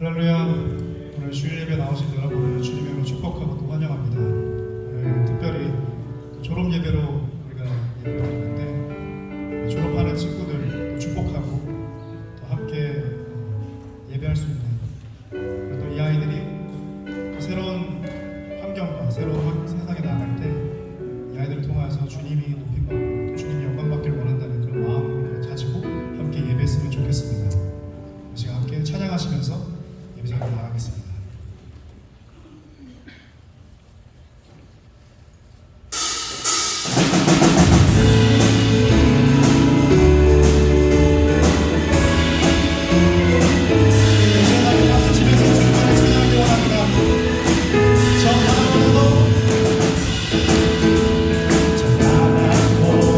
할렐루야. 오늘 주일 예배 나오신 여러분을 주님으로 축복하고 또 환영합니다. 오늘 특별히 졸업 예배로 우리가 예배를 드리는데 졸업하는 친구들 축복하고 또 함께 예배할 수 있는, 그리고 또 이 아이들이 새로운 환경과 새로운 세상에 나갈 때 이 아이들을 통해서 주님이 높임받고 주님이 영광받기를 원한다는 그런 마음을 가지고 함께 예배했으면 좋겠습니다. 이 시간 함께 찬양하시면서 예배자로 나가겠습니다. 저 바다도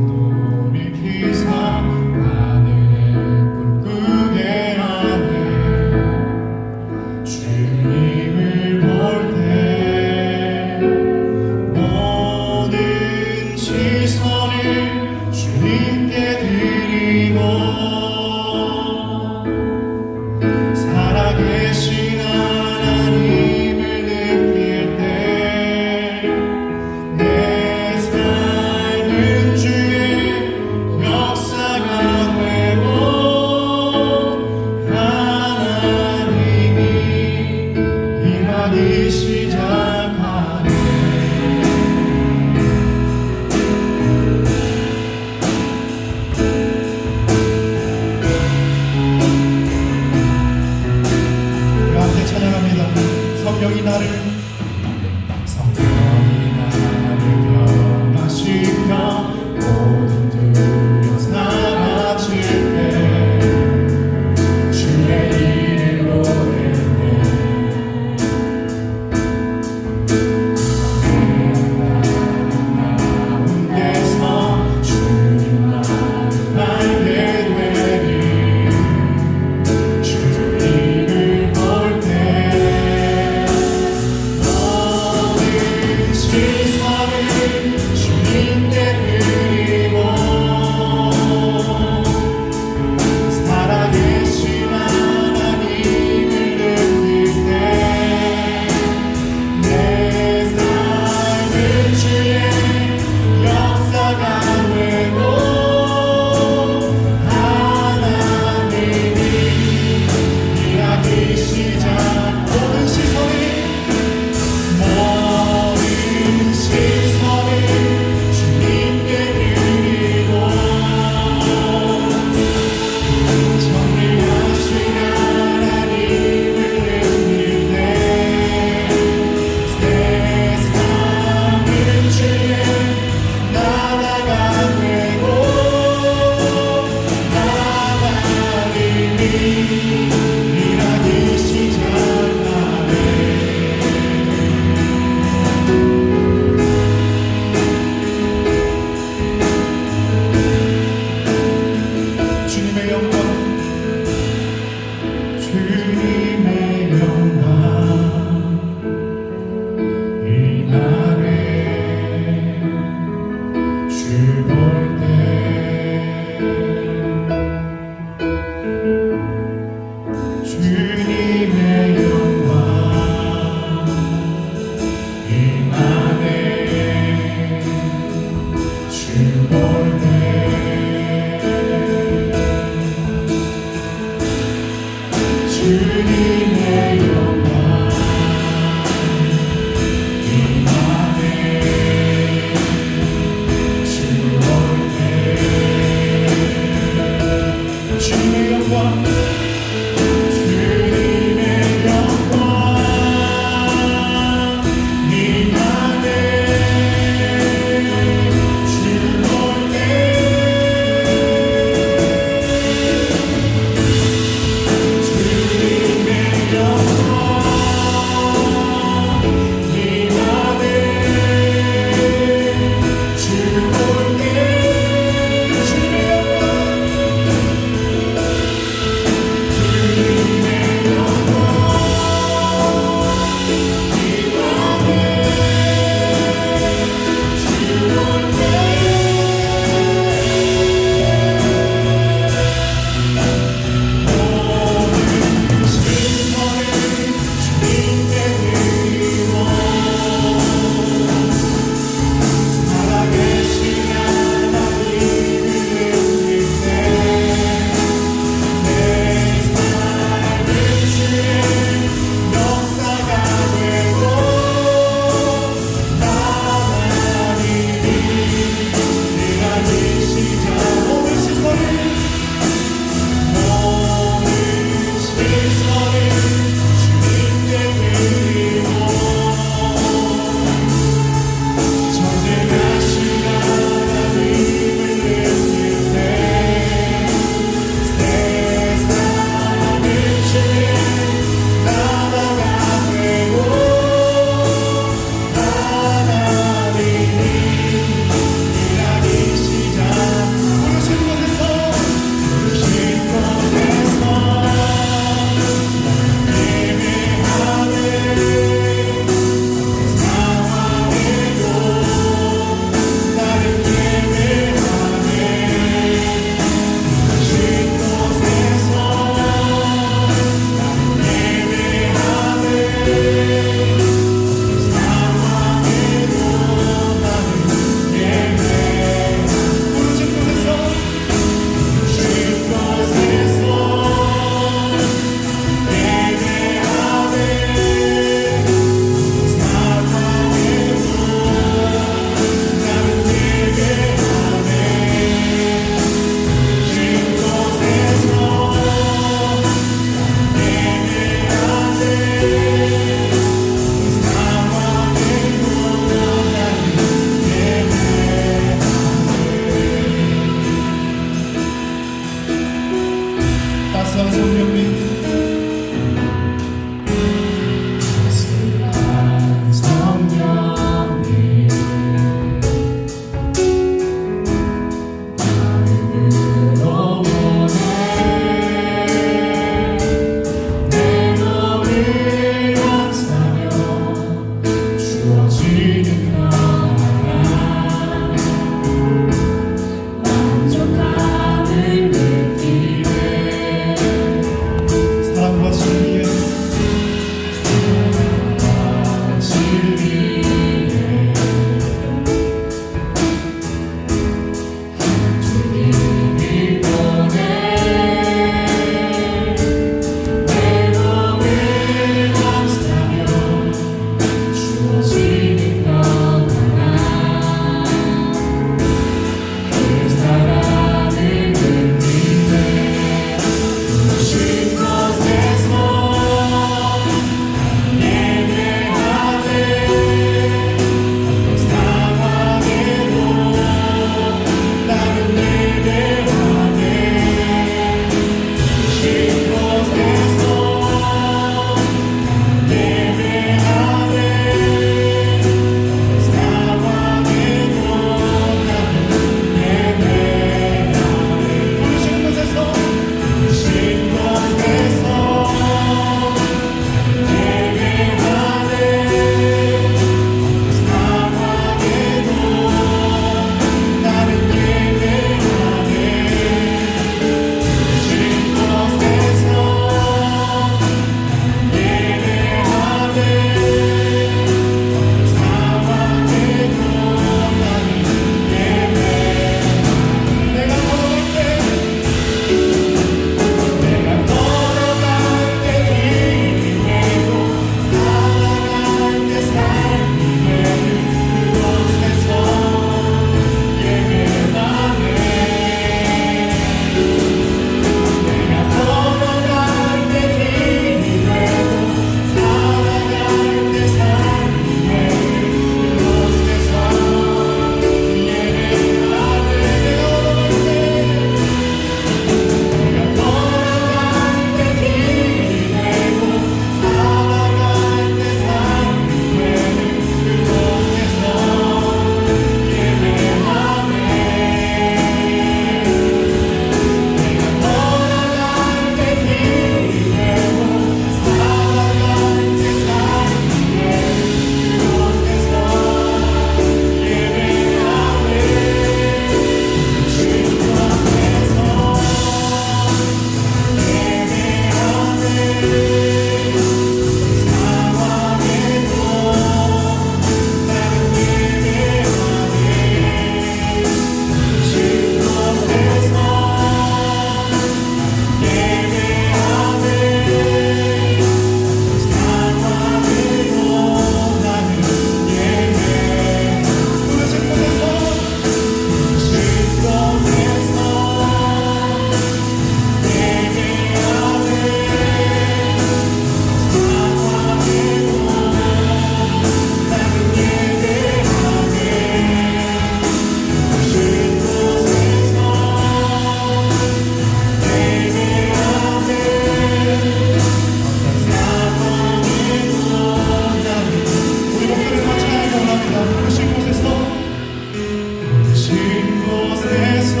부르신 곳에서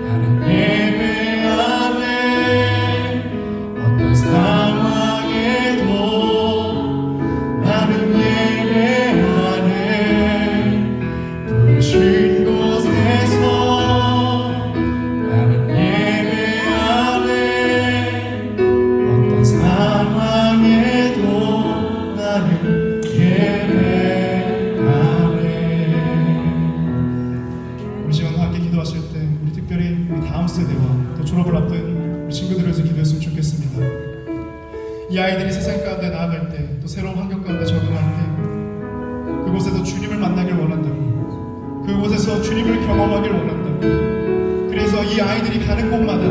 나는 예배하네. 어떤 상황에도 나는 예배하네. 부르신 곳에서 나는 예배하네. 어떤 상황에도 나는 예배하네. 우리 시간 함께 기도하실 때 우리 특별히 우리 다음 세대와 또 졸업을 앞둔 우리 친구들을 위해서 기도했으면 좋겠습니다. 이 아이들이 세상 가운데 나아갈 때 또 새로운 환경 가운데 적응할 때 그곳에서 주님을 만나길 원한다고, 그곳에서 주님을 경험하길 원한다고. 그래서 이 아이들이 가는 곳마다,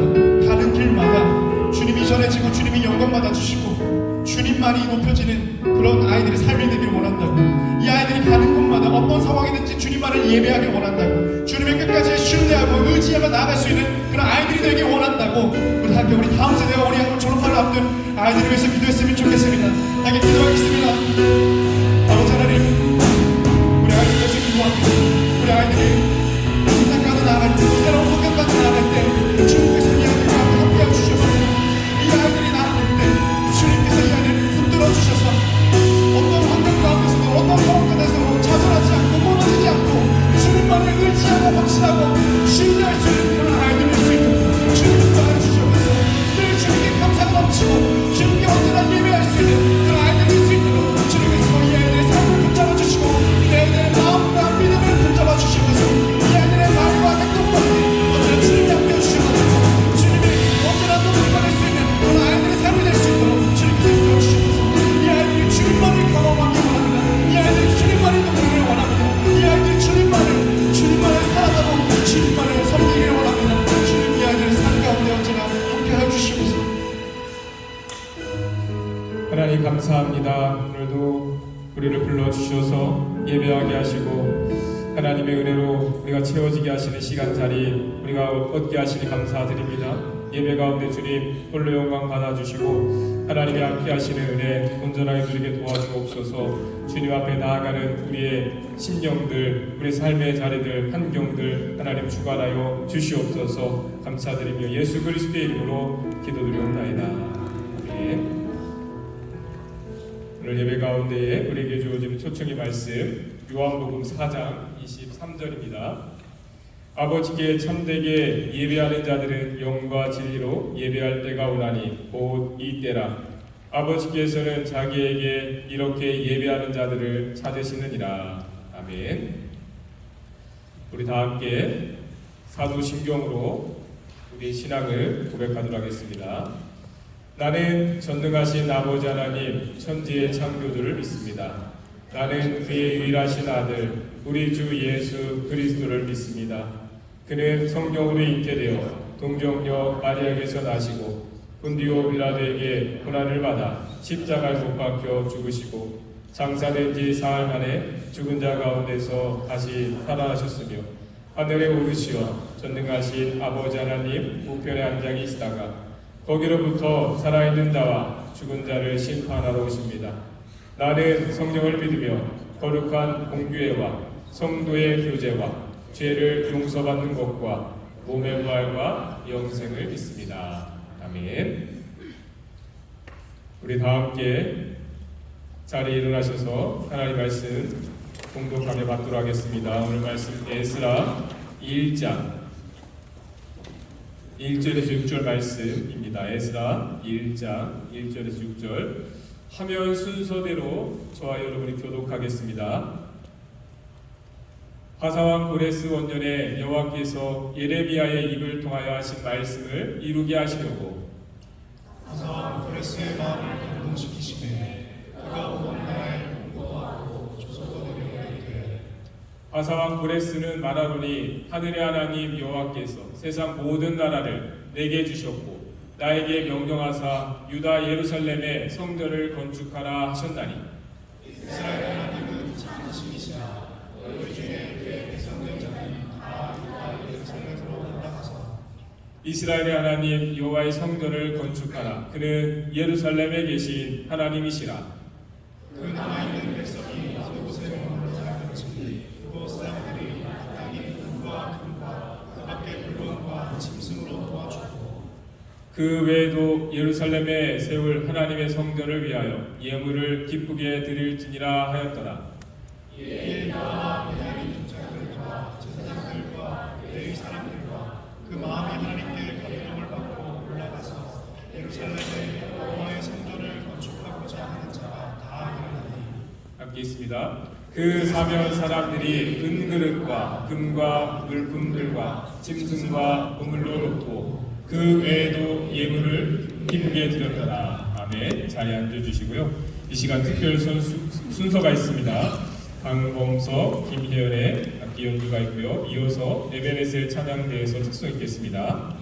가는 길마다 주님이 전해지고 주님이 영광 받아주시고 주님만이 높여지는 그런 아이들의 삶이 되길 원한다고. 이 아이들이 가는 곳마다 어떤 상황이든지 주님만을 예배하길 원한다고. 주님의 끝까지 신뢰하고 의지하며 나아갈 수 있는 그런 아이들이 되길 원한다고. 우리 함께 우리 다음 세대와 우리 학교 졸업하러 앞둔 아이들을 위해서 기도했으면 좋겠습니다. 함께 기도하겠습니다. 아버지 하나님, 우리 아이들 위해서 기도합니다. 우리 아이들이 세상 가운데 나아갈 때, 새로운 환경 가운데 나아갈 때 주님께서 이 아이들과 함께해 주셔서 이 아이들이 나아갈 때 주님께서 이 아이들을 붙들어 주셔서 어떤 환경 가운데서도 어떤 상황 가운데서도 좌절하지 않고 무너지지 않고 주님만을 의지하고 확신하고 신뢰할 수 있는 그런 아이들일 수 있도록 주님 도와주셔서 늘 주님께 감사가 넘치고 주님께 언제나 예배할 수 있는 그런 아이들일 수 있도록 주님께서 이 아이들의 삶을 붙잡아 주시고 이 아이들의 마음과 믿음을 붙잡아 주시면서 이 아이들의 말과 행동까지 언제나 주님이 함께해 주셔가지고 주님이 언제나 또 붙잡을 수 있는 그런 아이들의 삶이 될 수 있도록 주님께서 인도해 주시면서 이 아이들이 주님만을 경험하기 원합니다. 이 아이들이 주님만을 동행을 원합니다. 이 아이들이 주님만을 살아가고 주님만을 섬기기를 원합니다. 주님 이 아이들의 삶 가운데 언제나 함께해 주시면서 하나님 감사합니다. 오늘도 우리를 불러주셔서 예배하게 하시고 하나님의 은혜로 우리가 채워지게 하시는 시간 자리 우리가 얻게 하시니 감사드립니다. 예배 가운데 주님 홀로 영광 받아주시고 하나님이 함께 하시는 은혜 온전하게 누리게 도와주옵소서. 주님 앞에 나아가는 우리의 심령들, 우리 삶의 자리들, 환경들 하나님 주관하여 주시옵소서. 감사드리며 예수 그리스도의 이름으로 기도드리옵나이다. 아멘. 오늘 예배 가운데에 우리에게 주어지는 초청의 말씀 요한복음 4장 23절입니다. 아버지께 참되게 예배하는 자들은 영과 진리로 예배할 때가 오나니 곧 이때라. 아버지께서는 자기에게 이렇게 예배하는 자들을 찾으시느니라. 아멘. 우리 다 함께 사도신경으로 우리 신앙을 고백하도록 하겠습니다. 나는 전능하신 아버지 하나님 천지의 창조주를 믿습니다. 나는 그의 유일하신 아들 우리 주 예수 그리스도를 믿습니다. 그는 성령으로 잉태되어 동정녀 마리아에게서 나시고 본디오 빌라도에게 고난을 받아 십자가에 못 박혀 죽으시고 장사된 지 사흘 만에 죽은 자 가운데서 다시 살아나셨으며 하늘에 오르시어 전능하신 아버지 하나님 우편에 앉아 계시다가 거기로부터 살아있는 자와 죽은 자를 심판하러 오십니다. 나는 성령을 믿으며 거룩한 공교회와 성도의 교제와 죄를 용서받는 것과 몸의 부활과 영생을 믿습니다. 아멘. 우리 다 함께 자리에 일어나셔서 하나님 말씀 공독하며 받도록 하겠습니다. 오늘 말씀 에스라 1장 1절에서 6절 말씀입니다. 에스라 1장 1절에서 6절 화면 순서대로 저와 여러분이 교독하겠습니다. 화사왕 고레스 원년에 여호와께서 예레미야의 입을 통하여 하신 말씀을 이루게 하시려고 화사왕 고레스의 마음을 감동시키시되 그가 온 나라에 공고하고 조소도들에게 이르되 화사왕 고레스는 말하노니 하늘의 하나님 여호와께서 세상 모든 나라를 내게 주셨고 나에게 명령하사 유다 예루살렘의 성전을 건축하라 하셨나니 이스라엘 하나님은 참으심이시라 너희 중에 그의 백성된 자는 다 유다 예루살렘으로 올라가사 이스라엘의 하나님 여호와의 성전을 건축하라. 그는 예루살렘에 계신 하나님이시라. 그 남아있는 백성이 그곳에 머물러 살았지 그곳 사람들이 그 외에도 예루살렘에 세울 하나님의 성전을 위하여 예물을 기쁘게 드릴지니라 하였더라. 이에 너와 베냐민 족장들과 제사장들과 레위 사람들과 그 마음이 하나님께 감동을 받고 올라가서 예루살렘에 여호와의 성전을 건축하고자 하는 자가 다 일어나니 함께 있습니다. 그 사면 사람들이 은그릇과 금과 물품들과 짐승과 보물로 놓고 그 외에도 예물을 기쁘게 드렸더라. 아멘. 자리에 앉아주시고요. 이 시간 특별 순서가 있습니다. 강범석, 김혜연의 악기 연주가 있고요. 이어서 에베네셀 찬양대에서 특송 있겠습니다.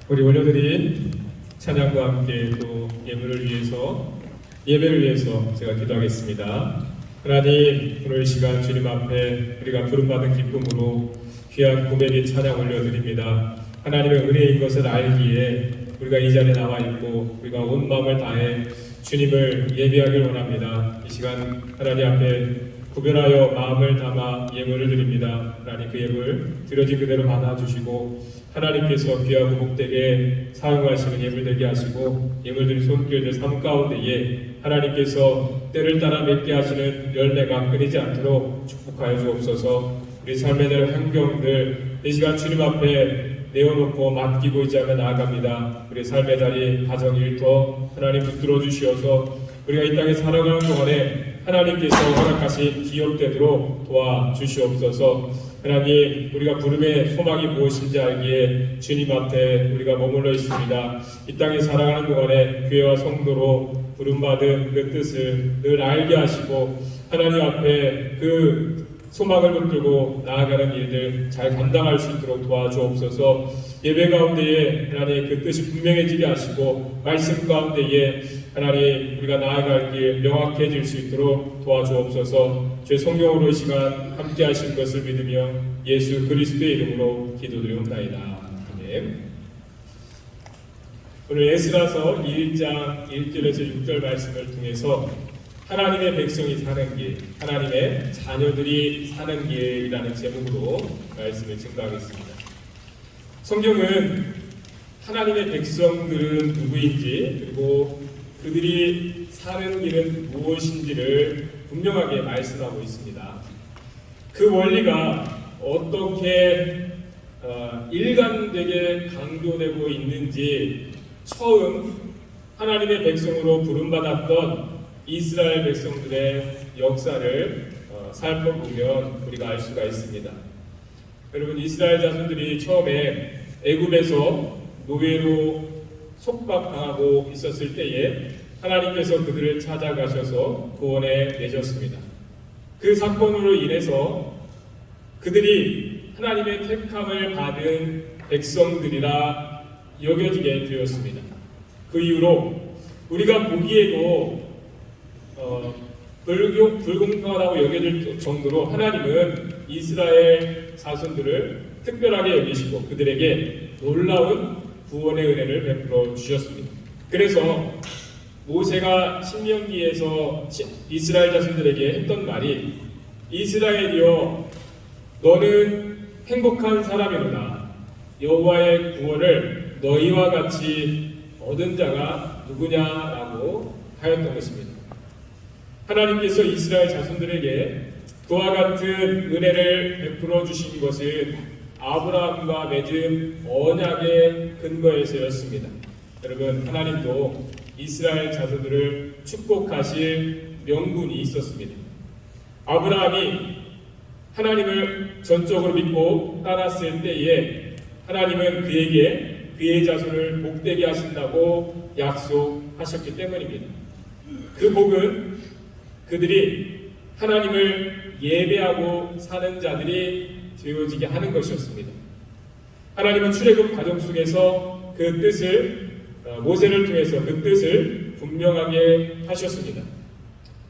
우리 올려드린 찬양과 함께 또 예배를 위해서 제가 기도하겠습니다. 하나님, 오늘 시간 주님 앞에 우리가 부름받은 기쁨으로 귀한 고백의 찬양 올려드립니다. 하나님의 은혜인 것을 알기에 우리가 이 자리에 나와 있고 우리가 온 마음을 다해 주님을 예배하길 원합니다. 이 시간 하나님 앞에 구별하여 마음을 담아 예물을 드립니다. 하나님, 그 예물 드려진 그대로 받아주시고 하나님께서 귀하고 복되게 사용하시는 예물 되게 하시고 예물들이 손길들 삶 가운데에 하나님께서 때를 따라 맺게 하시는 열매가 끊이지 않도록 축복하여 주옵소서. 우리 삶의 날 환경들 이 시간 주님 앞에 내어놓고 맡기고 이 자리에 나아갑니다. 우리 삶의 자리, 가정, 일터 하나님 붙들어 주시어서 우리가 이 땅에 살아가는 동안에 하나님께서 허락하신 기업되도록 도와주시옵소서. 하나님, 우리가 부름의 소망이 무엇인지 알기에 주님 앞에 우리가 머물러 있습니다. 이 땅에 살아가는 동안에 교회와 성도로 부름받은 그 뜻을 늘 알게 하시고 하나님 앞에 그 소망을 붙들고 나아가는 일들 잘 감당할 수 있도록 도와주옵소서. 예배 가운데에 하나님 그 뜻이 분명해지게 하시고 말씀 가운데에 하나님 우리가 나아갈 길 명확해질 수 있도록 도와주옵소서. 주의 성령으로 이 시간 함께 하실 것을 믿으며 예수 그리스도의 이름으로 기도드리옵나이다. 아멘. 오늘 에스라서 1장 1절에서 6절 말씀을 통해서 하나님의 백성이 사는 길, 하나님의 자녀들이 사는 길이라는 제목으로 말씀을 증거하겠습니다. 성경은 하나님의 백성들은 누구인지 그리고 그들이 사는 길은 무엇인지를 분명하게 말씀하고 있습니다. 그 원리가 어떻게 일관되게 강조되고 있는지 처음 하나님의 백성으로 부름받았던 이스라엘 백성들의 역사를 살펴보면 우리가 알 수가 있습니다. 여러분, 이스라엘 자손들이 처음에 애굽에서 노예로 속박당하고 있었을 때에 하나님께서 그들을 찾아가셔서 구원해 내셨습니다. 그 사건으로 인해서 그들이 하나님의 택함을 받은 백성들이라 여겨지게 되었습니다. 그 이후로 우리가 보기에도 불공평하다고 여겨질 정도로 하나님은 이스라엘 자손들을 특별하게 여기시고 그들에게 놀라운 구원의 은혜를 베풀어 주셨습니다. 그래서 모세가 신명기에서 이스라엘 자손들에게 했던 말이 이스라엘이여 너는 행복한 사람이로다. 여호와의 구원을 너희와 같이 얻은 자가 누구냐라고 하였던 것입니다. 하나님께서 이스라엘 자손들에게 그와 같은 은혜를 베풀어 주신 것은 아브라함과 맺은 언약의 근거에서였습니다. 여러분, 하나님도 이스라엘 자손들을 축복하실 명분이 있었습니다. 아브라함이 하나님을 전적으로 믿고 따랐을 때에 하나님은 그에게 그의 자손을 복되게 하신다고 약속하셨기 때문입니다. 그 복은 그들이 하나님을 예배하고 사는 자들이 되어지게 하는 것이었습니다. 하나님은 출애굽 과정 속에서 그 뜻을 모세를 통해서 그 뜻을 분명하게 하셨습니다.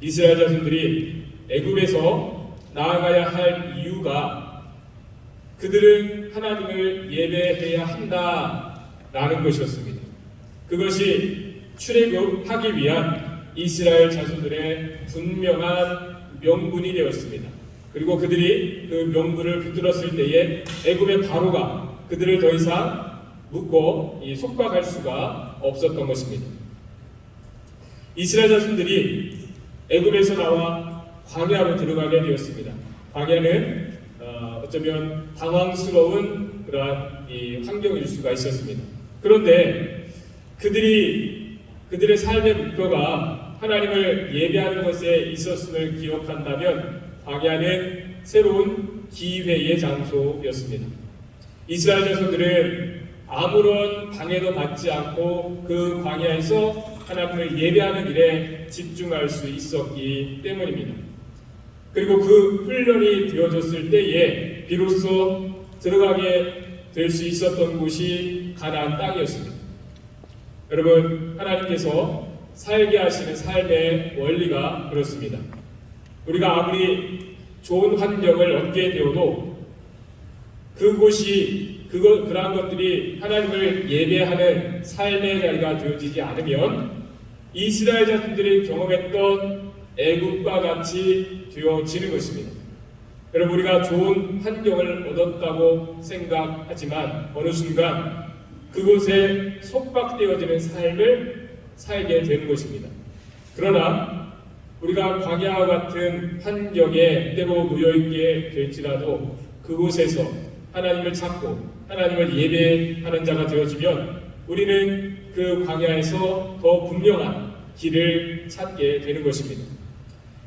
이스라엘 자손들이 애굽에서 나아가야 할 이유가 그들은 하나님을 예배해야 한다라는 것이었습니다. 그것이 출애굽하기 위한 이스라엘 자손들의 분명한 명분이 되었습니다. 그리고 그들이 그 명분을 붙들었을 때에 애굽의 바로가 그들을 더 이상 묶고 속박할 수가 없었던 것입니다. 이스라엘 자손들이 애굽에서 나와 광야로 들어가게 되었습니다. 광야는 어쩌면 당황스러운 그러한 환경일 수가 있었습니다. 그런데 그들의 삶의 목표가 하나님을 예배하는 것에 있었음을 기억한다면 광야는 새로운 기회의 장소였습니다. 이스라엘 자손들은 아무런 방해도 받지 않고 그 광야에서 하나님을 예배하는 일에 집중할 수 있었기 때문입니다. 그리고 그 훈련이 되어졌을 때에 비로소 들어가게 될 수 있었던 곳이 가나안 땅이었습니다. 여러분, 하나님께서 살게 하시는 삶의 원리가 그렇습니다. 우리가 아무리 좋은 환경을 얻게 되어도 그러한 것들이 하나님을 예배하는 삶의 자리가 되어지지 않으면 이스라엘 자손들이 경험했던 애국과 같이 되어지는 것입니다. 여러분, 우리가 좋은 환경을 얻었다고 생각하지만 어느 순간 그곳에 속박되어지는 삶을 살게 되는 것입니다. 그러나 우리가 광야와 같은 환경에 때로 놓여있게 될지라도 그곳에서 하나님을 찾고 하나님을 예배하는 자가 되어지면 우리는 그 광야에서 더 분명한 길을 찾게 되는 것입니다.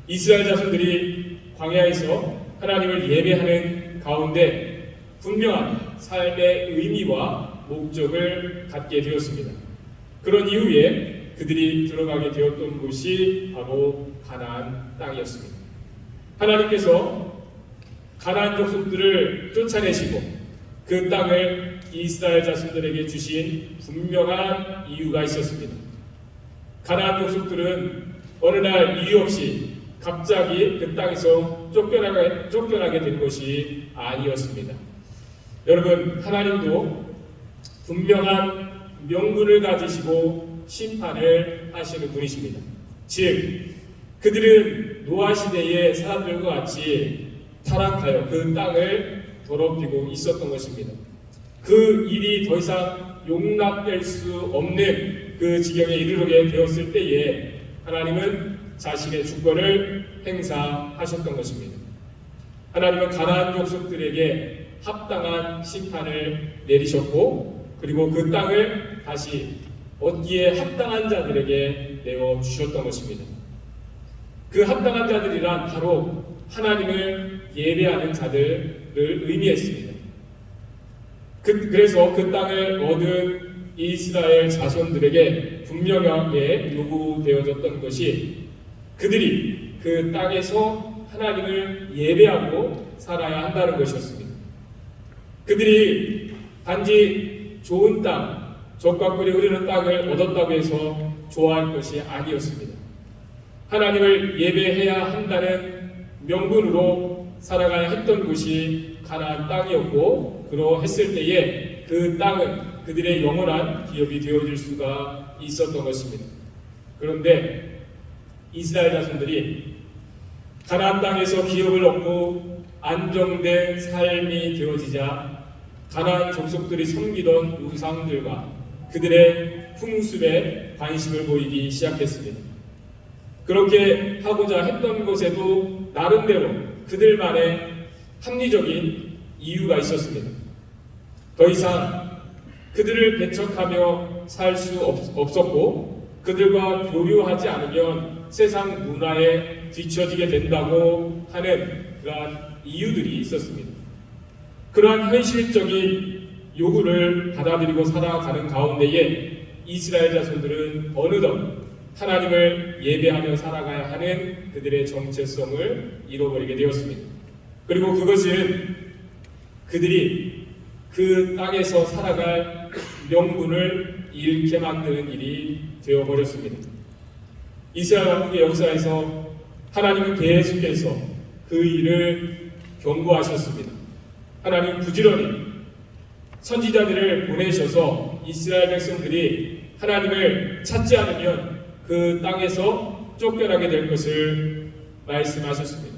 이스라엘 자손들이 광야에서 하나님을 예배하는 가운데 분명한 삶의 의미와 목적을 갖게 되었습니다. 그런 이후에 그들이 들어가게 되었던 곳이 바로 가나안 땅이었습니다. 하나님께서 가나안 족속들을 쫓아내시고 그 땅을 이스라엘 자손들에게 주신 분명한 이유가 있었습니다. 가나안 족속들은 어느 날 이유 없이 갑자기 그 땅에서 쫓겨나게 된 것이 아니었습니다. 여러분, 하나님도 분명한 명분을 가지시고 심판을 하시는 분이십니다. 즉, 그들은 노아 시대의 사람들과 같이 타락하여 그 땅을 더럽히고 있었던 것입니다. 그 일이 더 이상 용납될 수 없는 그 지경에 이르게 되었을 때에 하나님은 자신의 주권을 행사하셨던 것입니다. 하나님은 가나안 족속들에게 합당한 심판을 내리셨고 그리고 그 땅을 다시 얻기에 합당한 자들에게 내어주셨던 것입니다. 그 합당한 자들이란 바로 하나님을 예배하는 자들을 의미했습니다. 그래서 그 땅을 얻은 이스라엘 자손들에게 분명하게 요구되어졌던 것이 그들이 그 땅에서 하나님을 예배하고 살아야 한다는 것이었습니다. 그들이 단지 좋은 땅, 젖과 꿀이 흐르는 땅을 얻었다고 해서 좋아할 것이 아니었습니다. 하나님을 예배해야 한다는 명분으로 살아가야 했던 곳이 가나안 땅이었고 그러했을 때에 그 땅은 그들의 영원한 기업이 되어질 수가 있었던 것입니다. 그런데 이스라엘 자손들이 가나안 땅에서 기업을 얻고 안정된 삶이 되어지자 가나안 족속들이 섬기던 우상들과 그들의 풍습에 관심을 보이기 시작했습니다. 그렇게 하고자 했던 것에도 나름대로 그들만의 합리적인 이유가 있었습니다. 더 이상 그들을 배척하며 살 수 없었고 그들과 교류하지 않으면 세상 문화에 뒤처지게 된다고 하는 그러한 이유들이 있었습니다. 그러한 현실적인 요구를 받아들이고 살아가는 가운데에 이스라엘 자손들은 어느덧 하나님을 예배하며 살아가야 하는 그들의 정체성을 잃어버리게 되었습니다. 그리고 그것은 그들이 그 땅에서 살아갈 명분을 잃게 만드는 일이 되어버렸습니다. 이스라엘 왕국의 역사에서 하나님은 계속해서 그 일을 경고하셨습니다. 하나님 부지런히 선지자들을 보내셔서 이스라엘 백성들이 하나님을 찾지 않으면 그 땅에서 쫓겨나게 될 것을 말씀하셨습니다.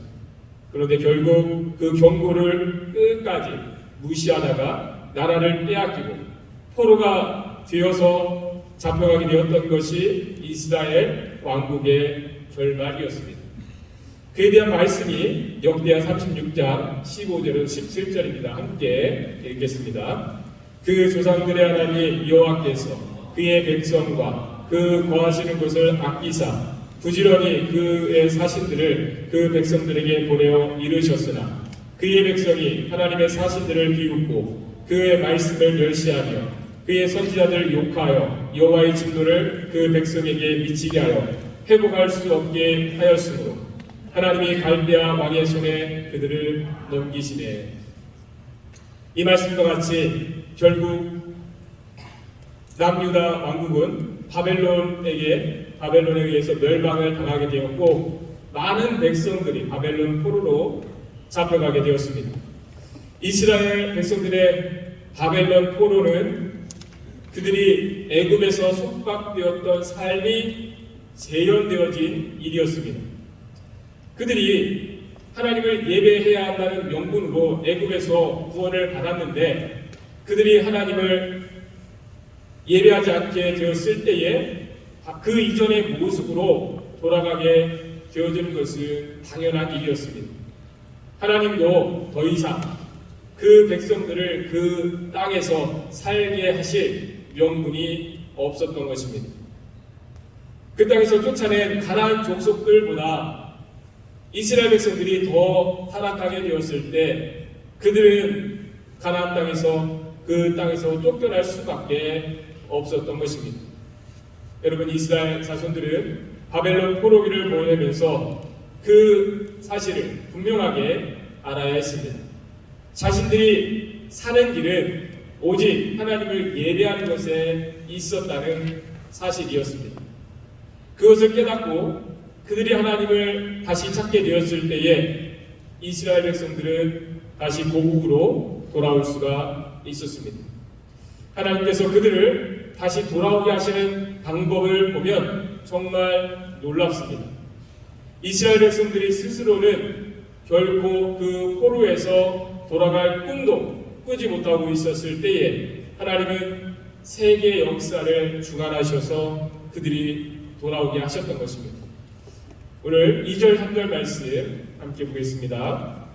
그런데 결국 그 경고를 끝까지 무시하다가 나라를 빼앗기고 포로가 되어서 잡혀가게 되었던 것이 이스라엘 왕국의 결말이었습니다. 그에 대한 말씀이 역대하 36장 15절에서 17절입니다. 함께 읽겠습니다. 그 조상들의 하나님 여호와께서 그의 백성과 그 거하시는 곳을 아끼사 부지런히 그의 사신들을 그 백성들에게 보내어 이르셨으나 그의 백성이 하나님의 사신들을 비웃고 그의 말씀을 멸시하며 그의 선지자들을 욕하여 여호와의 진노를 그 백성에게 미치게 하여 회복할 수 없게 하였으므로 하나님이 갈대아 왕의 손에 그들을 넘기시네. 이 말씀과 같이 결국 남유다 왕국은 바벨론에 의해서 멸망을 당하게 되었고 많은 백성들이 바벨론 포로로 잡혀가게 되었습니다. 이스라엘 백성들의 바벨론 포로는 그들이 애굽에서 속박되었던 삶이 재현되어진 일이었습니다. 그들이 하나님을 예배해야 한다는 명분으로 애굽에서 구원을 받았는데 그들이 하나님을 예배하지 않게 되었을 때에 그 이전의 모습으로 돌아가게 되어지는 것은 당연한 일이었습니다. 하나님도 더 이상 그 백성들을 그 땅에서 살게 하실 명분이 없었던 것입니다. 그 땅에서 쫓아낸 가나안 족속들보다 이스라엘 백성들이 더 타락하게 되었을 때 그들은 가나안 땅에서 그 땅에서 쫓겨날 수밖에 없었던 것입니다. 여러분, 이스라엘 자손들은 바벨론 포로기를 보내면서 그 사실을 분명하게 알아야 했습니다. 자신들이 사는 길은 오직 하나님을 예배하는 것에 있었다는 사실이었습니다. 그것을 깨닫고 그들이 하나님을 다시 찾게 되었을 때에 이스라엘 백성들은 다시 고국으로 돌아올 수가 있었습니다. 하나님께서 그들을 다시 돌아오게 하시는 방법을 보면 정말 놀랍습니다. 이스라엘 백성들이 스스로는 결코 그 포로에서 돌아갈 꿈도 꾸지 못하고 있었을 때에 하나님은 세계 역사를 주관하셔서 그들이 돌아오게 하셨던 것입니다. 오늘 2절 3절 말씀 함께 보겠습니다.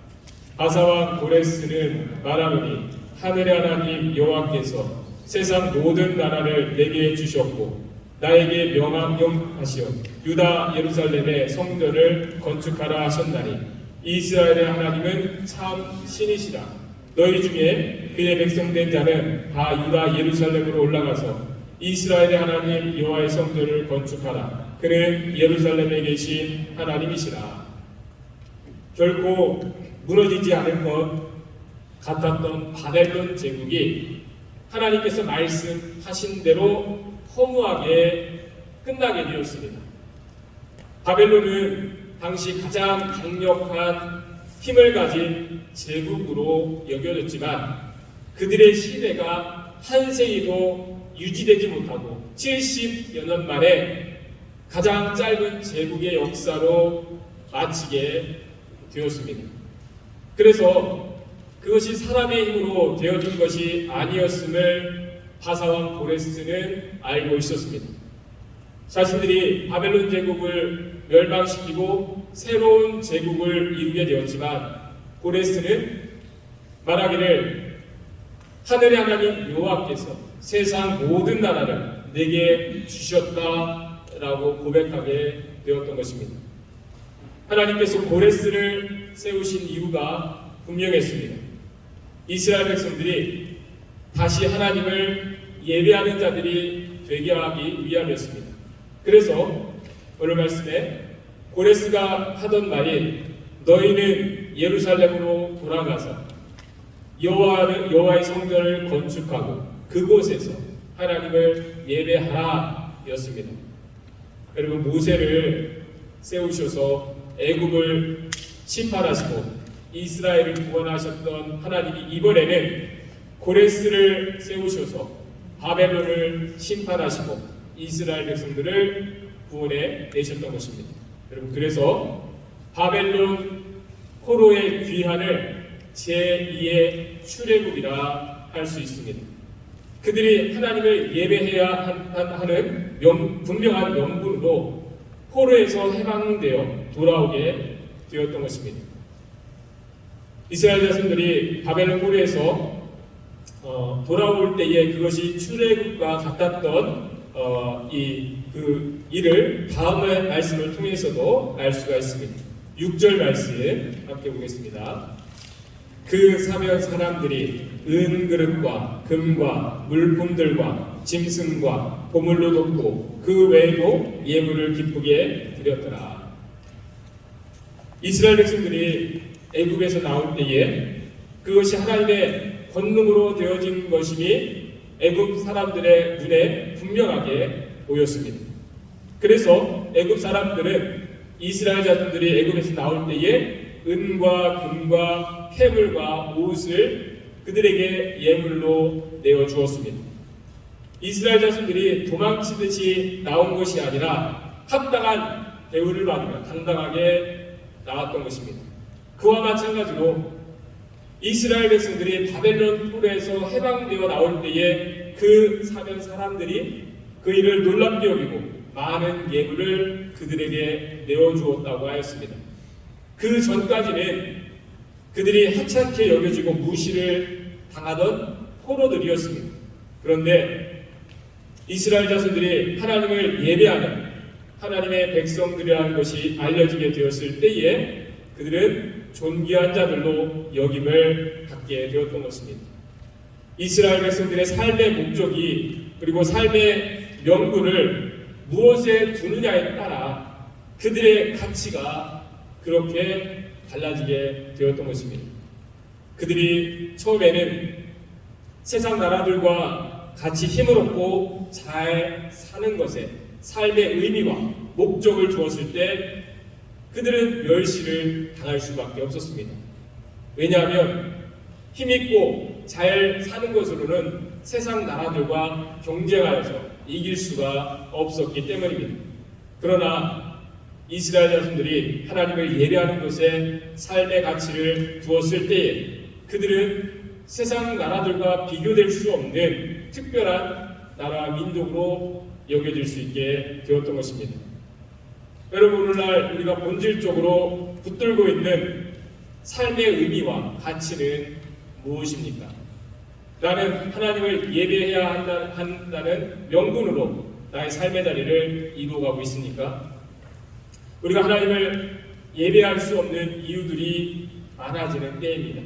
바사와 고레스는 말하노니 하늘의 하나님 여호와께서 세상 모든 나라를 내게 주셨고 나에게 명하시어 유다 예루살렘의 성전을 건축하라 하셨나니 이스라엘의 하나님은 참 신이시라. 너희 중에 그의 백성된 자는 다 유다 예루살렘으로 올라가서 이스라엘의 하나님 여호와의 성전을 건축하라. 그는 예루살렘에 계신 하나님이시라. 결코 무너지지 않을 것 같았던 바벨론 제국이 하나님께서 말씀하신 대로 허무하게 끝나게 되었습니다. 바벨론은 당시 가장 강력한 힘을 가진 제국으로 여겨졌지만 그들의 시대가 한 세기도 유지되지 못하고 70여 년 만에 가장 짧은 제국의 역사로 마치게 되었습니다. 그래서 그것이 사람의 힘으로 되어진 것이 아니었음을 바사왕 고레스는 알고 있었습니다. 자신들이 바벨론 제국을 멸망시키고 새로운 제국을 이루게 되었지만 고레스는 말하기를 하늘의 하나님 여호와께서 세상 모든 나라를 내게 주셨다라고 고백하게 되었던 것입니다. 하나님께서 고레스를 세우신 이유가 분명했습니다. 이스라엘 백성들이 다시 하나님을 예배하는 자들이 되게 하기 위함이었습니다. 그래서 오늘 말씀에 고레스가 하던 말이 너희는 예루살렘으로 돌아가서 여호와의 성전을 건축하고 그곳에서 하나님을 예배하라 였습니다. 여러분, 모세를 세우셔서 애굽을 심판하시고 이스라엘을 구원하셨던 하나님이 이번에는 고레스를 세우셔서 바벨론을 심판하시고 이스라엘 백성들을 구원해 내셨던 것입니다. 여러분, 그래서 바벨론 포로의 귀환을 제2의 출애굽이라 할 수 있습니다. 그들이 하나님을 예배해야 하는 분명한 명분으로 포로에서 해방되어 돌아오게 되었던 것입니다. 이스라엘 자손들이 바벨론 포로에서 돌아올 때에 그것이 출애굽과 같았던 그 일을 다음의 말씀을 통해서도 알 수가 있습니다. 6절 말씀 함께 보겠습니다. 그 사람들이 은그릇과 금과 물품들과 짐승과 보물로 돕고 그 외에도 예물을 기쁘게 드렸더라. 이스라엘 백성들이 애굽에서 나올 때에 그것이 하나님의 권능으로 되어진 것임이 애굽 사람들의 눈에 분명하게 보였습니다. 그래서 애굽 사람들은 이스라엘 자손들이 애굽에서 나올 때에 은과 금과 폐물과 옷을 그들에게 예물로 내어 주었습니다. 이스라엘 자손들이 도망치듯이 나온 것이 아니라 합당한 대우를 받으며 당당하게 나왔던 것입니다. 그와 마찬가지로 이스라엘 백성들이 바벨론 포로에서 해방되어 나올 때에 그 사면 사람들이 그 일을 놀랍게 여기고 많은 예물을 그들에게 내어주었다고 하였습니다. 그 전까지는 그들이 하찮게 여겨지고 무시를 당하던 포로들이었습니다. 그런데 이스라엘 자손들이 하나님을 예배하는 하나님의 백성들이라는 것이 알려지게 되었을 때에 그들은 존귀한 자들로 여김을 받게 되었던 것입니다. 이스라엘 백성들의 삶의 목적이 그리고 삶의 명분을 무엇에 두느냐에 따라 그들의 가치가 그렇게 달라지게 되었던 것입니다. 그들이 처음에는 세상 나라들과 같이 힘을 얻고 잘 사는 것에 삶의 의미와 목적을 주었을 때 그들은 멸시를 당할 수밖에 없었습니다. 왜냐하면 힘있고 잘 사는 것으로는 세상 나라들과 경쟁하여서 이길 수가 없었기 때문입니다. 그러나 이스라엘 자손들이 하나님을 예배하는 것에 삶의 가치를 두었을 때에 그들은 세상 나라들과 비교될 수 없는 특별한 나라 민족으로 여겨질 수 있게 되었던 것입니다. 여러분, 오늘날 우리가 본질적으로 붙들고 있는 삶의 의미와 가치는 무엇입니까? 나는 하나님을 예배해야 한다는 명분으로 나의 삶의 자리를 이루어가고 있습니까? 우리가 하나님을 예배할 수 없는 이유들이 많아지는 때입니다.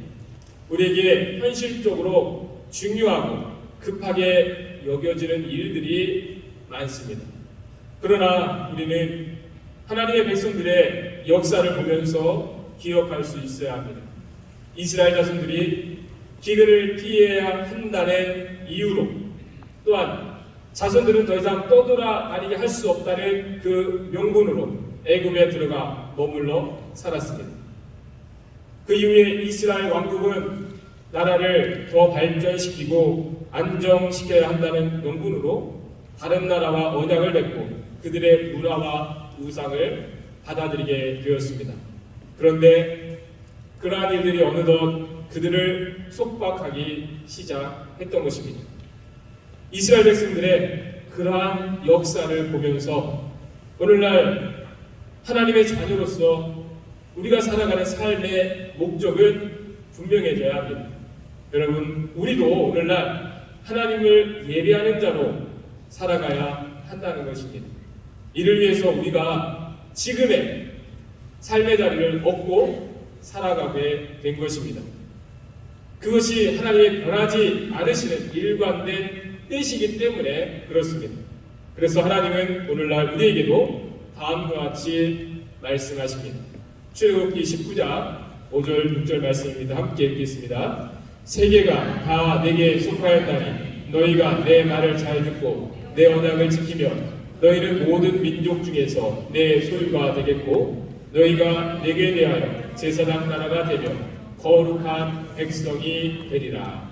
우리에게 현실적으로 중요하고 급하게 여겨지는 일들이 많습니다. 그러나 우리는 하나님의 백성들의 역사를 보면서 기억할 수 있어야 합니다. 이스라엘 자손들이 기근을 피해야 한다는 이유로 또한 자손들은 더 이상 떠돌아다니게 할 수 없다는 그 명분으로 애굽에 들어가 머물러 살았습니다. 그 이후에 이스라엘 왕국은 나라를 더 발전시키고 안정시켜야 한다는 명분으로 다른 나라와 언약을 맺고 그들의 문화와 우상을 받아들이게 되었습니다. 그런데 그러한 일들이 어느덧 그들을 속박하기 시작했던 것입니다. 이스라엘 백성들의 그러한 역사를 보면서 오늘날 하나님의 자녀로서 우리가 살아가는 삶의 목적은 분명해져야 합니다. 여러분, 우리도 오늘날 하나님을 예배하는 자로 살아가야 한다는 것입니다. 이를 위해서 우리가 지금의 삶의 자리를 얻고 살아가게 된 것입니다. 그것이 하나님의 변하지 않으시는 일관된 뜻이기 때문에 그렇습니다. 그래서 하나님은 오늘날 우리에게도 다음과 같이 말씀하십니다. 출애굽기 19장 5절 6절 말씀입니다. 함께 읽겠습니다. 세계가 다 내게 속하였다니 너희가 내 말을 잘 듣고 내 언약을 지키며 너희는 모든 민족 중에서 내 소유가 되겠고 너희가 내게 대하여 제사장 나라가 되며 거룩한 백성이 되리라.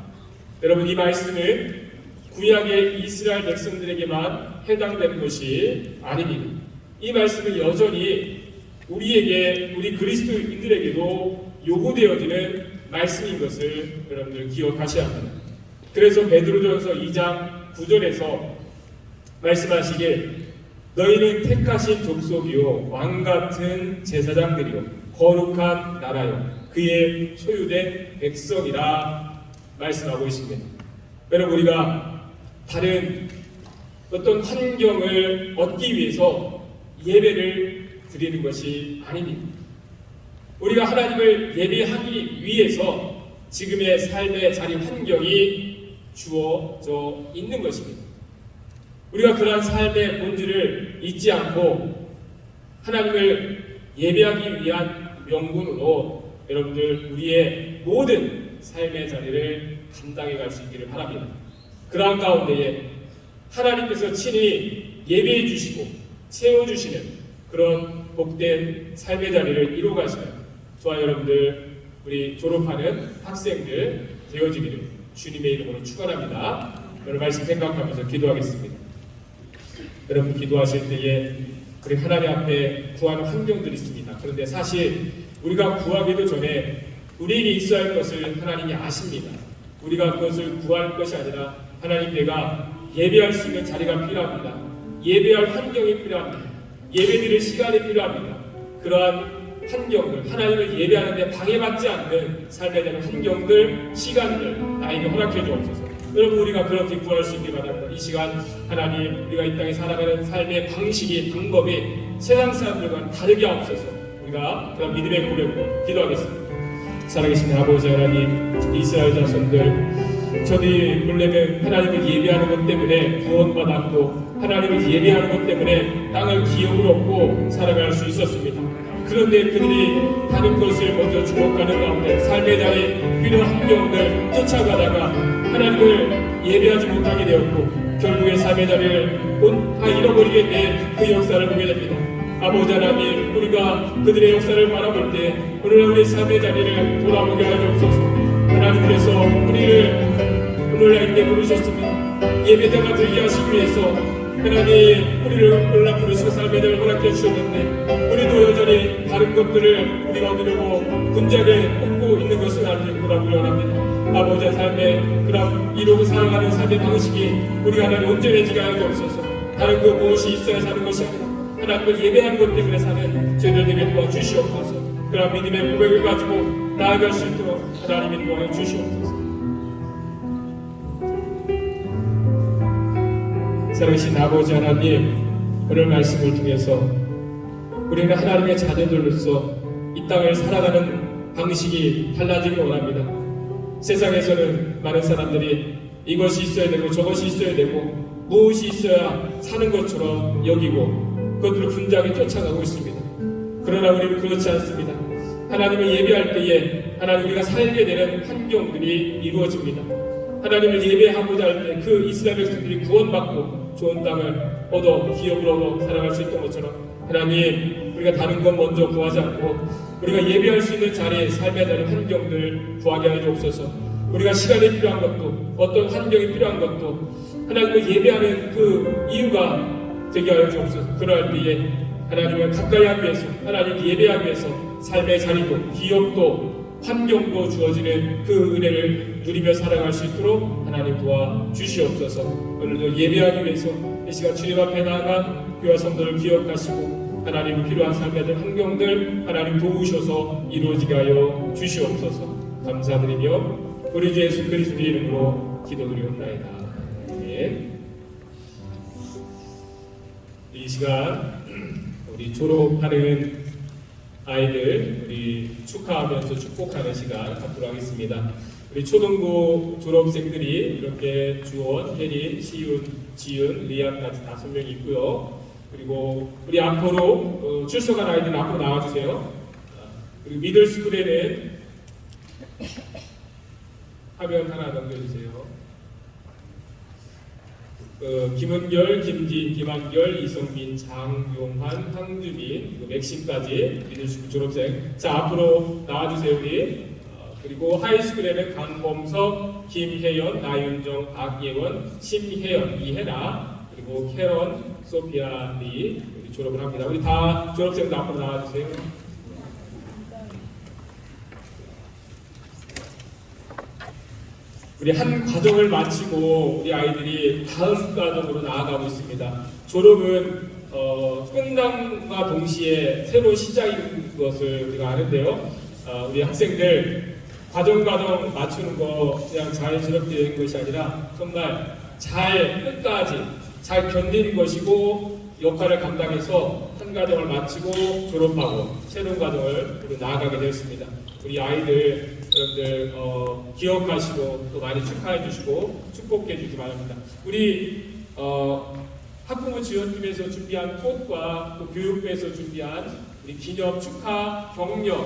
여러분, 이 말씀은 구약의 이스라엘 백성들에게만 해당되는 것이 아닙니다. 이 말씀은 여전히 우리에게, 우리 그리스도인들에게도 요구되어지는 말씀인 것을 여러분들 기억하셔야 합니다. 그래서 베드로전서 2장 9절에서 말씀하시길 너희는 택하신 족속이요 왕같은 제사장들이요 거룩한 나라요 그의 소유된 백성이라 말씀하고 있습니다. 여러분, 우리가 다른 어떤 환경을 얻기 위해서 예배를 드리는 것이 아닙니다. 우리가 하나님을 예배하기 위해서 지금의 삶의 자리 환경이 주어져 있는 것입니다. 우리가 그러한 삶의 본질을 잊지 않고 하나님을 예배하기 위한 명분으로 여러분들 우리의 모든 삶의 자리를 감당해 갈 수 있기를 바랍니다. 그러한 가운데에 하나님께서 친히 예배해 주시고 채워주시는 그런 복된 삶의 자리를 이루어 가시는 저와 여러분들, 우리 졸업하는 학생들 되어지기를 주님의 이름으로 축원합니다. 오늘 말씀 생각하면서 기도하겠습니다. 여러분 기도하실 때에 우리 하나님 앞에 구하는 환경들이 있습니다. 그런데 사실 우리가 구하기도 전에 우리에게 있어야 할 것을 하나님이 아십니다. 우리가 그것을 구할 것이 아니라 하나님, 내가 예배할 수 있는 자리가 필요합니다. 예배할 환경이 필요합니다. 예배드릴 시간이 필요합니다. 그러한 환경들, 하나님을 예배하는 데 방해받지 않는 삶에 대한 환경들, 시간들 나에게 허락해 주옵소서. 여러분, 우리가 그렇게 구할 수 있게 바랍니다. 이 시간 하나님, 우리가 이 땅에 살아가는 삶의 방식이, 방법이 세상 사람들과는 다르게 하옵소서. 우리가 그런 믿음의 고백으로 기도하겠습니다. 살아계신 아버지 하나님, 이스라엘 자손들, 저들이 본래는 하나님을 예배하는 것 때문에 구원받았고 하나님을 예배하는 것 때문에 땅을 기업으로 얻고 살아갈 수 있었습니다. 그런데 그들이 다른 것을 먼저 주목하는 가운데 삶의 자리, 필요한 환경을 쫓아가다가 하나님을 예배하지 못하게 되었고 결국에 삶의 자리를 다 잃어버리게 된 그 역사를 보게 됩니다. 아버지 하나님, 우리가 그들의 역사를 바라볼 때 오늘 우리 삶의 자리를 돌아보게 하여 주옵소서. 하나님께서 우리를 오늘날 이때 부르셨습니다. 예배자가 되게 하시기 위해서 하나님 우리를 오늘날 부르시고 삶의 자리를 허락해 주셨는데 우리도 여전히 다른 것들을 우리가 얻으려고 분작에 꽂고 있는 것을 하나님 돌아보려 합니다. 아버지의 삶에 그런 이루고 살아가는 삶의 방식이 우리가 하나님 온전해지게 하여 주옵소서. 다른 그 무엇이 있어야 사는 것이 아니라 하나님을 예배하는 것 때문에 사는 저희들에게 도와주시옵소서. 그런 믿음의 고백을 가지고 나아갈 수 있도록 하나님 인도하여 주시옵소서. 살아계신 아버지 하나님, 오늘 말씀을 통해서 우리는 하나님의 자녀들로서 이 땅을 살아가는 방식이 달라지길 원합니다. 세상에서는 많은 사람들이 이것이 있어야 되고 저것이 있어야 되고 무엇이 있어야 사는 것처럼 여기고 그것들을 분장에 쫓아가고 있습니다. 그러나 우리는 그렇지 않습니다. 하나님을 예배할 때에 하나님 우리가 살게 되는 환경들이 이루어집니다. 하나님을 예배하고자 할 때 그 이스라엘 백성들이 구원받고 좋은 땅을 얻어 기업으로 얻어 살아갈 수 있던 것처럼 하나님, 우리가 다른 것 먼저 구하지 않고 우리가 예배할 수 있는 자리에 삶에 대한 환경들 구하게 하여 주옵소서. 우리가 시간이 필요한 것도 어떤 환경이 필요한 것도 하나님을 예배하는 그 이유가 되게 하여 주옵소서. 그러할 때에 하나님을 가까이 하기 위해서, 하나님을 예배하기 위해서 삶의 자리도 기업도 환경도 주어지는 그 은혜를 누리며 살아갈 수 있도록 하나님 도와주시옵소서. 오늘도 예배하기 위해서 이 시간 주님 앞에 나아가 교회 성도를 기억하시고 하나님 필요한 삶의 환경들 하나님 도우셔서 이루어지게 하여 주시옵소서. 감사드리며 우리 주 예수 그리스도의 이름으로 기도드리옵나이다. 아멘. 이 시간 우리 졸업하는 아이들 우리 축하하면서 축복하는 시간 갖도록 하겠습니다. 우리 초등부 졸업생들이 이렇게 주원, 혜린, 시윤, 지은, 리아까지 5명이 있고요. 그리고 우리 앞으로 출석한 아이들 앞으로 나와주세요. 그리고 미들스쿨에는 화면 하나 넘겨주세요. 김은결, 김진, 김한결, 이성민, 장용환, 황주빈, 그리고 맥심까지 미들스쿨 졸업생. 자, 앞으로 나와주세요, 우리. 그리고 하이스쿨에는 강범석, 김혜연, 나윤정, 박예원, 심혜연, 이혜나, 그리고 캐런, 소피아 리 우리 졸업을 합니다. 우리 다 졸업생들 앞으로 나와주세요. 우리 한 과정을 마치고 우리 아이들이 다음 과정으로 나아가고 있습니다. 졸업은 끝남과 동시에 새로운 시작인 것을 우리가 아는데요. 우리 학생들 과정 맞추는 거 그냥 자연스럽게 되는 것이 아니라 정말 잘 끝까지 잘 견디는 것이고 역할을 감당해서 한 과정을 마치고 졸업하고 새로운 과정을 우리 나아가게 되었습니다. 우리 아이들 여러분들 기억하시고 또 많이 축하해 주시고 축복해 주시기 바랍니다. 우리 학부모 지원팀에서 준비한 꽃과 또 교육부에서 준비한 우리 기념 축하 격려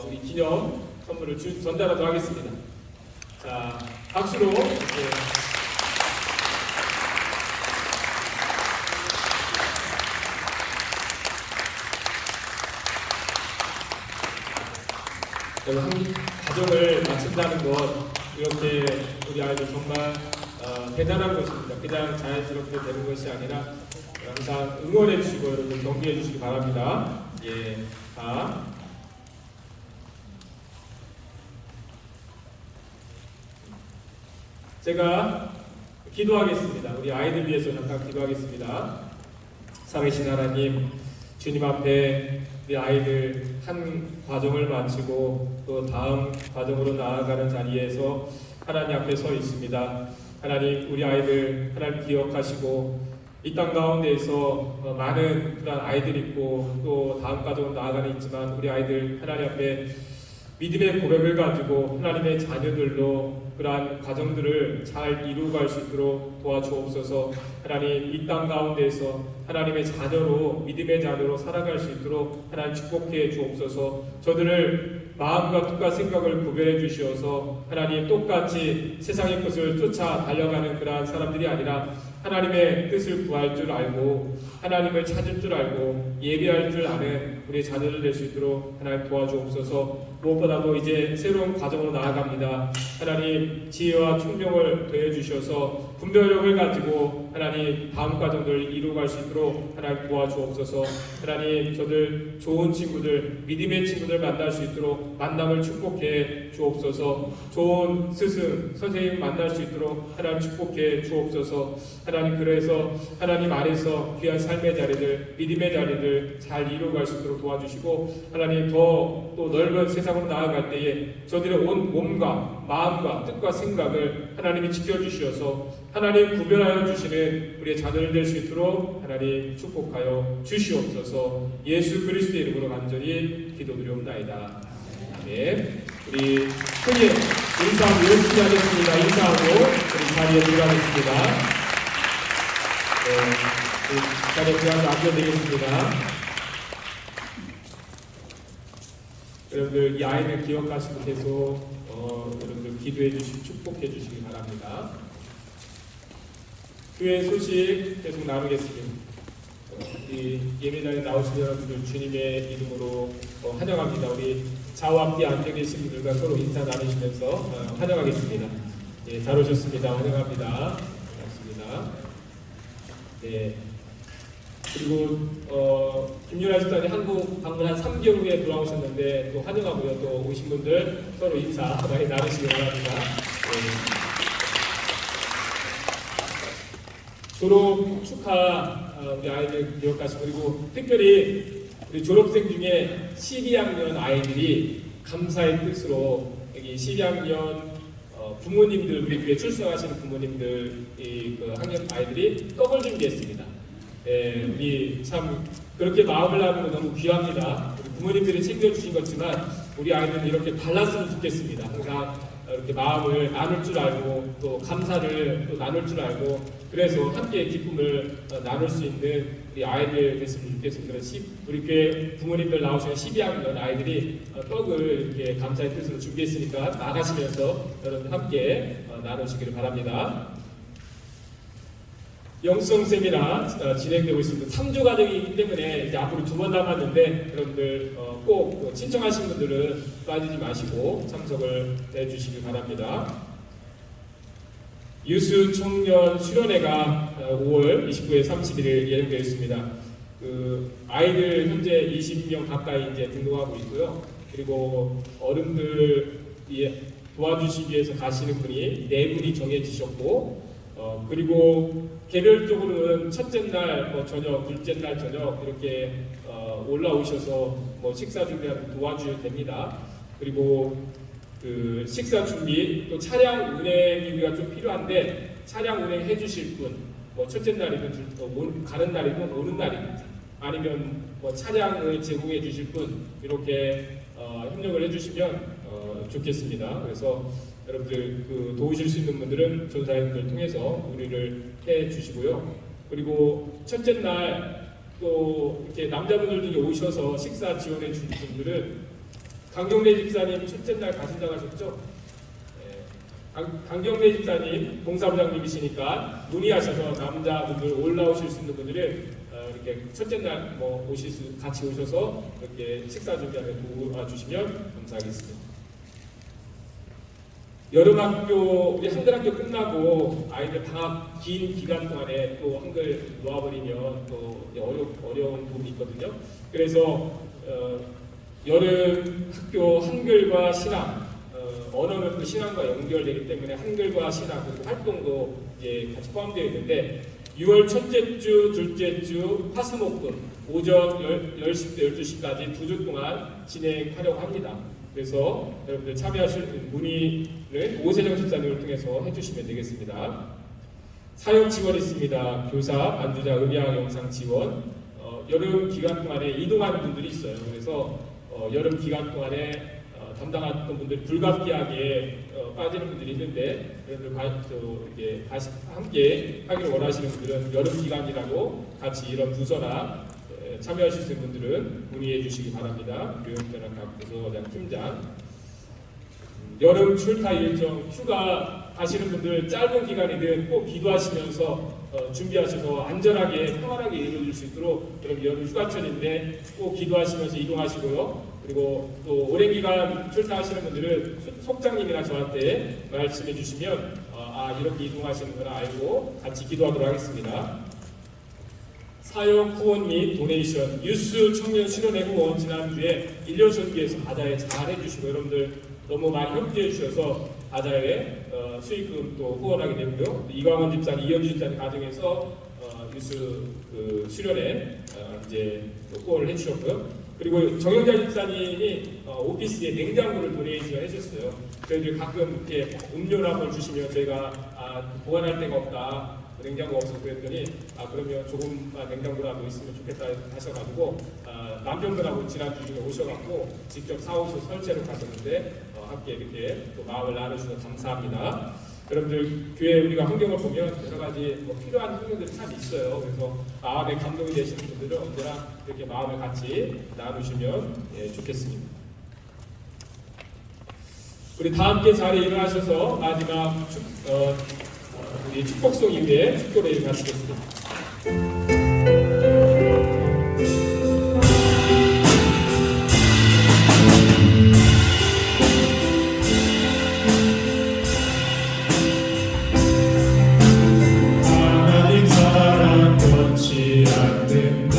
우리 기념 선물을 전달하도록 하겠습니다. 자, 박수로 한 가정을 마친다는 것, 이렇게 우리 아이들 정말 대단한 것입니다. 그냥 자연스럽게 되는 것이 아니라 항상 응원해 주시고 여러분 격려해 주시기 바랍니다. 예, 제가 기도하겠습니다. 우리 아이들 위해서 잠깐 기도하겠습니다. 살아계신 하나님, 주님 앞에 우리 아이들 한 과정을 마치고 또 다음 과정으로 나아가는 자리에서 하나님 앞에 서 있습니다. 하나님, 우리 아이들 하나님 기억하시고 이 땅 가운데에서 많은 그런 아이들이 있고 또 다음 과정으로 나아가는 있지만 우리 아이들 하나님 앞에 믿음의 고백을 가지고 하나님의 자녀들로 그러한 과정들을 잘 이루어갈 수 있도록 도와주옵소서. 하나님, 이 땅 가운데에서 하나님의 자녀로, 믿음의 자녀로 살아갈 수 있도록 하나님 축복해 주옵소서. 저들을 마음과 뜻과 생각을 구별해 주시어서 하나님 똑같이 세상의 것을 쫓아 달려가는 그러한 사람들이 아니라 하나님의 뜻을 구할 줄 알고 하나님을 찾을 줄 알고 예배할 줄 아는 우리 자녀들 될 수 있도록 하나님 도와주옵소서. 무엇보다도 이제 새로운 과정으로 나아갑니다. 하나님, 지혜와 총명을 더해 주셔서 분별력을 가지고 하나님 다음 과정들을 이루어갈 수 있도록 하나님 도와주옵소서. 하나님, 저들 좋은 친구들, 믿음의 친구들 만날 수 있도록 만남을 축복해 주옵소서. 좋은 스승, 선생님 만날 수 있도록 하나님 축복해 주옵소서. 하나님, 그래서 하나님 안에서 귀한 삶의 자리들, 믿음의 자리들 잘 이루어갈 수 있도록 도와주시고 하나님, 더 또 넓은 세상으로 나아갈 때에 저들의 온 몸과 마음과 뜻과 생각을 하나님이 지켜주시어서 하나님 구별하여 주시는 우리의 자녀들 될 수 있도록 하나님 축복하여 주시옵소서. 예수 그리스도의 이름으로 간절히 기도드리옵나이다. 아멘. 우리 크게 인사하고 열심히 하겠습니다. 인사하고 우리 자리에 들어가겠습니다. 자리에 들어가서 앉아드리겠습니다. 여러분들 이 아이들 기억하시고 계속 여러분들 기도해 주시고 축복해 주시기 바랍니다. 교회 소식 계속 나누겠습니다. 이 예배자리에 나오신 여러분들 주님의 이름으로 환영합니다. 우리 좌우 앞뒤 앉아 계신 분들과 서로 인사 나누시면서 환영하겠습니다. 예, 잘 오셨습니다. 환영합니다. 반갑습니다. 네. 그리고 김윤아 집사님 한국 방문 한 3개월 후에 돌아오셨는데 또 환영하고요. 또 오신 분들 서로 인사 많이 나누시기 바랍니다. 네. 졸업 축하 우리 아이들 기억하시고 그리고 특별히 우리 졸업생 중에 12학년 아이들이 감사의 뜻으로 여기 12학년 부모님들 우리 교회 출석하시는 부모님들 그 학년 아이들이 떡을 준비했습니다. 예, 우리 참 그렇게 마음을 나누는 거 너무 귀합니다. 우리 부모님들이 챙겨주신 거지만 우리 아이들은 이렇게 달랐으면 좋겠습니다. 항상 이렇게 마음을 나눌 줄 알고 또 감사를 또 나눌 줄 알고 그래서 함께 기쁨을 나눌 수 있는 우리 아이들 됐으면 좋겠습니다. 우리 교회 부모님들 나오시는 12학년 아이들이 떡을 이렇게 감사의 뜻으로 준비했으니까 나가시면서 여러분 함께 나누시기를 바랍니다. 영성 세미나 진행되고 있습니다. 3주 과정이기 때문에 이제 앞으로 2번 남았는데 여러분들 꼭 신청하신 분들은 빠지지 마시고 참석을 해주시기 바랍니다. 유수 청년 수련회가 5월 29일 31일 예정되어 있습니다. 그 아이들 현재 20명 가까이 이제 등록하고 있고요. 그리고 어른들 도와주시기 위해서 가시는 분이 4분이 정해지셨고 그리고 개별적으로는 첫째 날 저녁, 둘째 날 저녁 이렇게 올라오셔서 식사 준비하는 도와주셔도 됩니다. 그리고 그 식사 준비 또 차량 운행기가 좀 필요한데 차량 운행해 주실 분, 첫째 날이든 가는 날이든 오는 날이든 아니면 차량을 제공해 주실 분 이렇게 협력을 해주시면 좋겠습니다. 그래서 여러분들 그 도우실 수 있는 분들은 전사님들 통해서 문의를 해 주시고요. 그리고 첫째 날 또 이렇게 남자분들도 오셔서 식사 지원해 주신 분들은 강경래 집사님 첫째 날 가신다고 하셨죠? 네. 강경래 집사님 봉사부장님이시니까 문의하셔서 남자분들 올라오실 수 있는 분들은 이렇게 첫째 날 같이 오셔서 이렇게 식사 준비하면 도와주시면 감사하겠습니다. 여름학교, 우리 한글학교 끝나고 아이들 방학 긴 기간 동안에 또 한글 놓아버리면 또 어려운 부분이 있거든요. 그래서 여름 학교 한글과 신학, 언어는 또 신학과 연결되기 때문에 한글과 신학 그리고 활동도 이제 같이 포함되어 있는데 6월 첫째 주, 둘째 주, 화수목금 오전 10시부터 12시까지 2주 동안 진행하려고 합니다. 그래서 여러분들 참여하실 문의는 오세정 집사님을 통해서 해주시면 되겠습니다. 사역 지원이 있습니다. 교사, 반주자, 음향, 영상 지원. 여름 기간 동안에 이동하는 분들이 있어요. 그래서 여름 기간 동안에 담당했던 분들 불가피하게 빠지는 분들이 있는데 여러분들 함께 하기를 원하시는 분들은 여름 기간이라도 같이 이런 부서나 참여하실 수 있는 분들은 문의해 주시기 바랍니다. 교육전학 각 부서장 팀장. 여름 출타 일정 휴가 가시는 분들 짧은 기간이든 꼭 기도하시면서 준비하셔서 안전하게 평안하게 이루어질 수 있도록 여름 휴가철인데 꼭 기도하시면서 이동하시고요. 그리고 또 오랜 기간 출타하시는 분들은 속장님이나 저한테 말씀해 주시면 이렇게 이동하시는 걸 알고 같이 기도하도록 하겠습니다. 사역 후원 및 도네이션, 뉴스 청년 수련회 후원 지난주에 1년 선교에서 바다에 잘 해주시고 여러분들 너무 많이 협조해 주셔서 바다에 수익금 또 후원하게 되고요. 이광원 집사님, 이현주 집사님 가정에서 뉴스 수련회 이제 후원을 해주셨고요. 그리고 정영자 집사님이 오피스에 냉장고를 도네이션 해주셨어요. 저희들 가끔 이렇게 음료나 뭘 주시면 저희가 보관할 데가 없다. 냉장고 없어서 그랬더니 그러면 조금만 냉장고라도 있으면 좋겠다 하셔가지고 남편분하고 지난주에 오셔갖고 직접 사오셔서 설치로 가셨는데 함께 이렇게 또 마음을 나눠주셔서 감사합니다. 여러분들 교회 우리가 환경을 보면 여러 가지 필요한 환경들이 참 있어요. 그래서 마음에 감동이 되시는 분들은 언제나 이렇게 마음을 같이 나누시면 좋겠습니다. 우리 다 함께 자리에 일어나셔서 마지막 우리 축복송 이후에 축도를 마치겠습니다. 하나님 사랑 변치 않는다.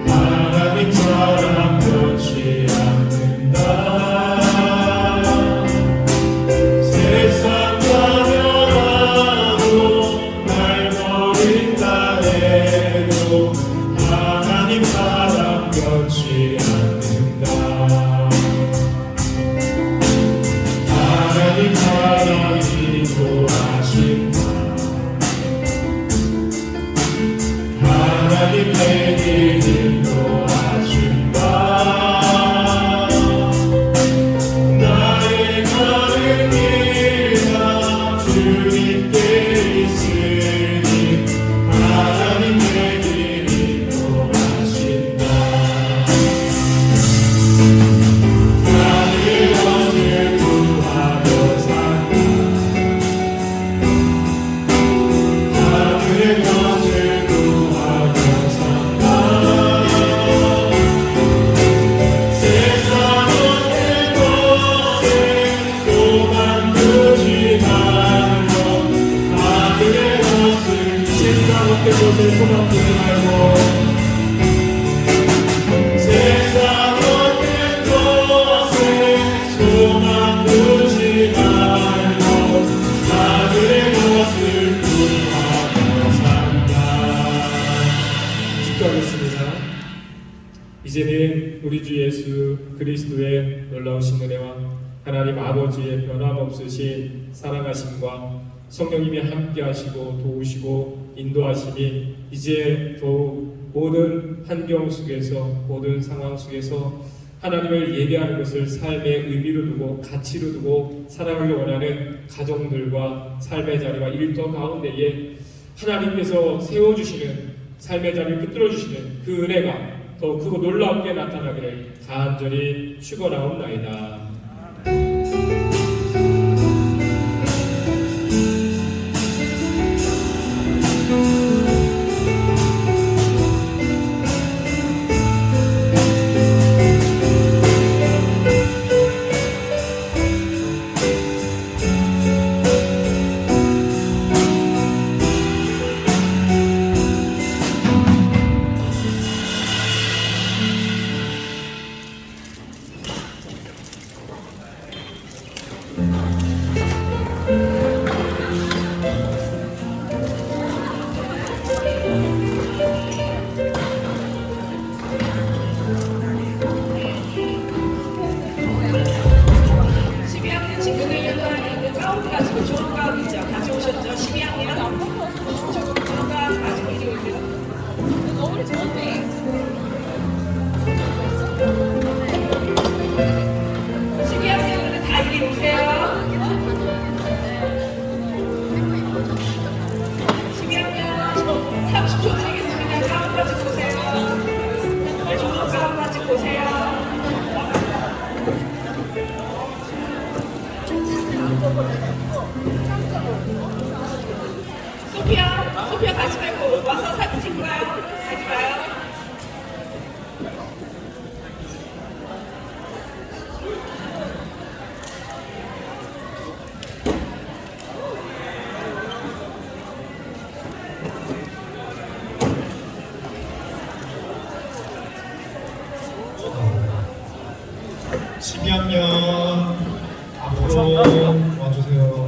하나님 사랑 변치 않는다. 세상 가면하고 날 버린다 해도 하나님 사랑 변치 않는다. 하나님 사랑이 도하신다. 하나님 내게 인도하신다. 나의 가는 길다 주님께 있으니 하나님 내게 인도하신다. 나의 것을 구하며 산다. 하늘의 것을 구하며 산다. 세상 어떤 것에 소망 두지 말고 하늘의 것을 세상 어떤 것에 소망 두지 말고 세상 어떤 것에 소망 두지 말고 하늘의 것을 구하며 산다. 축도하겠습니다. 이제는 우리 주 예수 그리스도의 놀라우신 은혜와 하나님 아버지의 변함없으신 사랑하심과 성령님이 함께하시고 도우시고 인도하심이 이제 더욱 모든 환경 속에서 모든 상황 속에서 하나님을 예배하는 것을 삶의 의미로 두고 가치로 두고 살아가길 원하는 가정들과 삶의 자리와 일터 가운데에 하나님께서 세워주시는 삶의 자리를 붙들어주시는 그 은혜가 더 크고 놀랍게 나타나기를 간절히 축원하옵나이다. 12학년 앞으로 와주세요.